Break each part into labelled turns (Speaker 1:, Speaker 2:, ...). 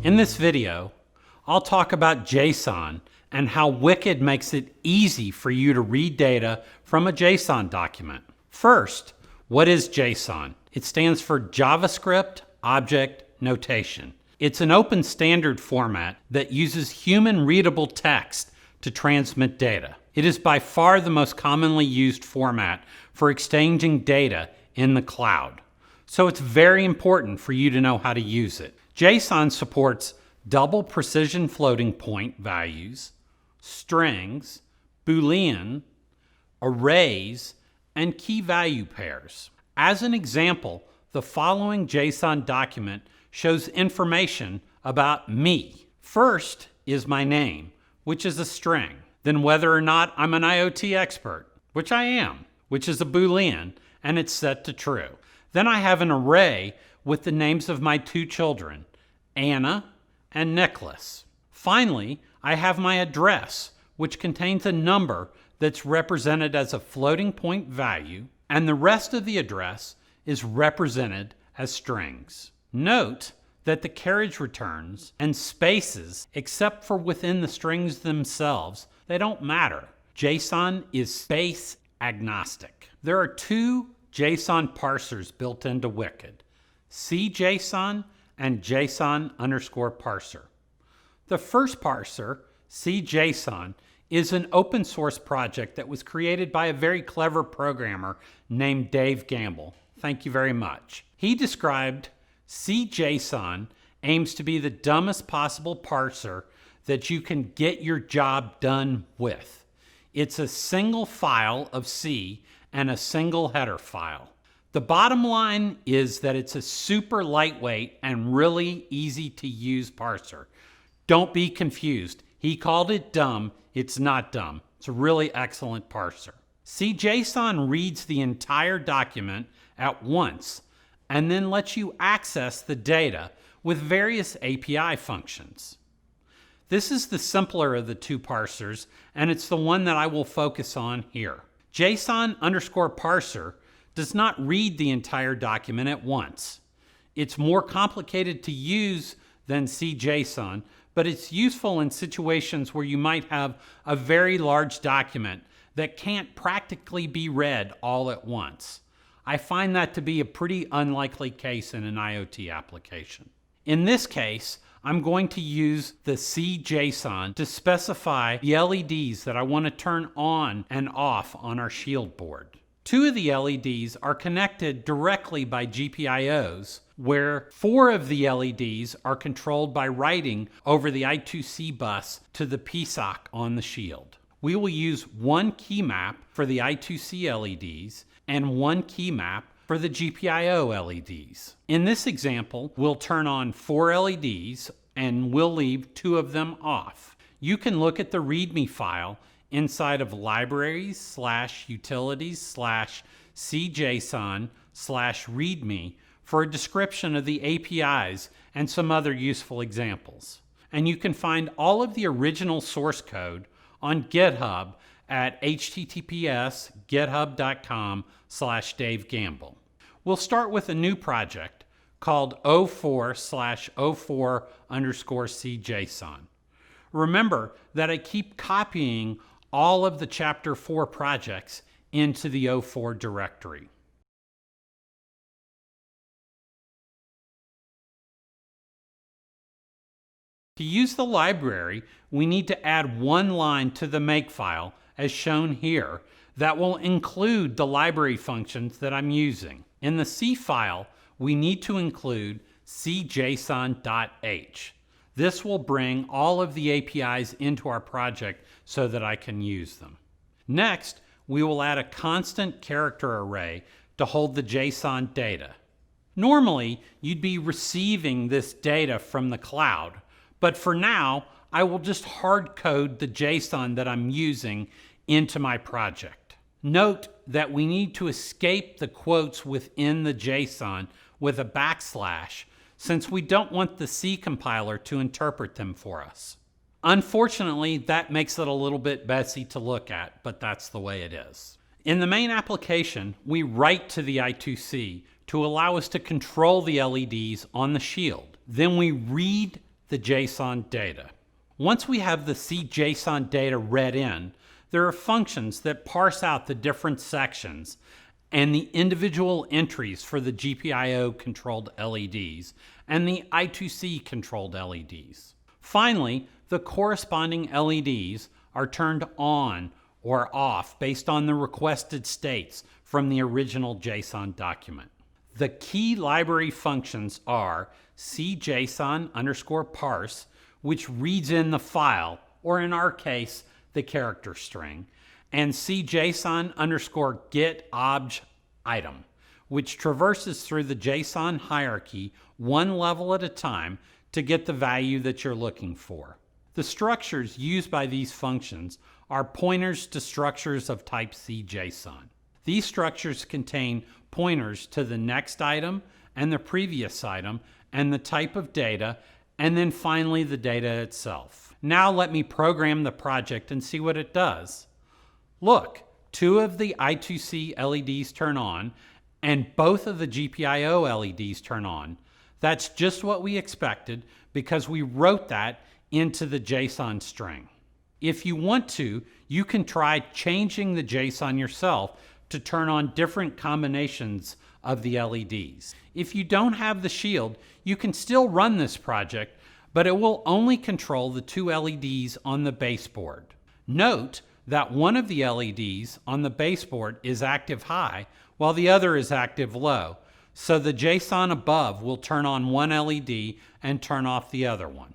Speaker 1: In this video, I'll talk about JSON and how WICED makes it easy for you to read data from a JSON document. First, what is JSON? It stands for JavaScript Object Notation. It's an open standard format that uses human readable text to transmit data. It is by far the most commonly used format for exchanging data in the cloud. So it's very important for you to know how to use it. JSON supports double precision floating point values, strings, Boolean, arrays, and key value pairs. As an example, the following JSON document shows information about me. First is my name, which is a string. Then whether or not I'm an IoT expert, which I am, which is a Boolean, and it's set to true. Then I have an array with the names of my two children, Anna and Nicholas. Finally, I have my address, which contains a number that's represented as a floating point value, and the rest of the address is represented as strings. Note that the carriage returns and spaces, except for within the strings themselves, they don't matter. JSON is space agnostic. There are two JSON parsers built into WICED, CJSON and JSON_parser. The first parser, CJSON, is an open source project that was created by a very clever programmer named Dave Gamble. Thank you very much. He described CJSON aims to be the dumbest possible parser that you can get your job done with. It's a single file of C and a single header file. The bottom line is that it's a super lightweight and really easy to use parser. Don't be confused. He called it dumb. It's not dumb. It's a really excellent parser. CJSON reads the entire document at once and then lets you access the data with various API functions. This is the simpler of the two parsers, and it's the one that I will focus on here. JSON_parser does not read the entire document at once. It's more complicated to use than CJSON, but it's useful in situations where you might have a very large document that can't practically be read all at once. I find that to be a pretty unlikely case in an IoT application. In this case, I'm going to use the CJSON to specify the LEDs that I want to turn on and off on our shield board. Two of the LEDs are connected directly by GPIOs, where 4 of the LEDs are controlled by writing over the I2C bus to the PSOC on the shield. We will use one key map for the I2C LEDs and one key map for the GPIO LEDs. In this example, we'll turn on 4 LEDs and we'll leave 2 of them off. You can look at the README file inside of libraries/utilities/CJSON/README for a description of the APIs and some other useful examples. And you can find all of the original source code on GitHub at https://github.com/Dave Gamble. We'll start with a new project called 04/04_CJSON. Remember that I keep copying all of the Chapter 4 projects into the 04 directory. To use the library, we need to add one line to the makefile, as shown here, that will include the library functions that I'm using. In the C file, we need to include cjson.h. This will bring all of the APIs into our project so that I can use them. Next, we will add a constant character array to hold the JSON data. Normally, you'd be receiving this data from the cloud, but for now, I will just hard code the JSON that I'm using into my project. Note that we need to escape the quotes within the JSON with a backslash, since we don't want the C compiler to interpret them for us. Unfortunately, that makes it a little bit messy to look at, but that's the way it is. In the main application, we write to the I2C to allow us to control the LEDs on the shield. Then we read the JSON data. Once we have the CJSON data read in, there are functions that parse out the different sections and the individual entries for the GPIO controlled LEDs and the I2C controlled LEDs. Finally, the corresponding LEDs are turned on or off based on the requested states from the original JSON document. The key library functions are CJSON_parse, which reads in the file, or in our case, the character string, and CJSON_getObj_item, which traverses through the JSON hierarchy one level at a time to get the value that you're looking for. The structures used by these functions are pointers to structures of type CJSON. These structures contain pointers to the next item and the previous item and the type of data, and then finally the data itself. Now let me program the project and see what it does. Look, 2 of the I2C LEDs turn on and both of the GPIO LEDs turn on. That's just what we expected because we wrote that into the JSON string. If you want to, you can try changing the JSON yourself to turn on different combinations of the LEDs. If you don't have the shield, you can still run this project, but it will only control the 2 LEDs on the baseboard. Note that one of the LEDs on the baseboard is active high while the other is active low, so the JSON above will turn on one LED and turn off the other one.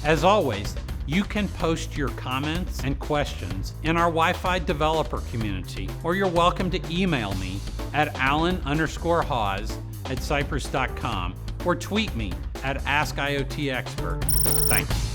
Speaker 1: As always, you can post your comments and questions in our Wi-Fi developer community, or you're welcome to email me at alan_hawes@cypress.com or tweet me at AskIoTExpert. Thanks.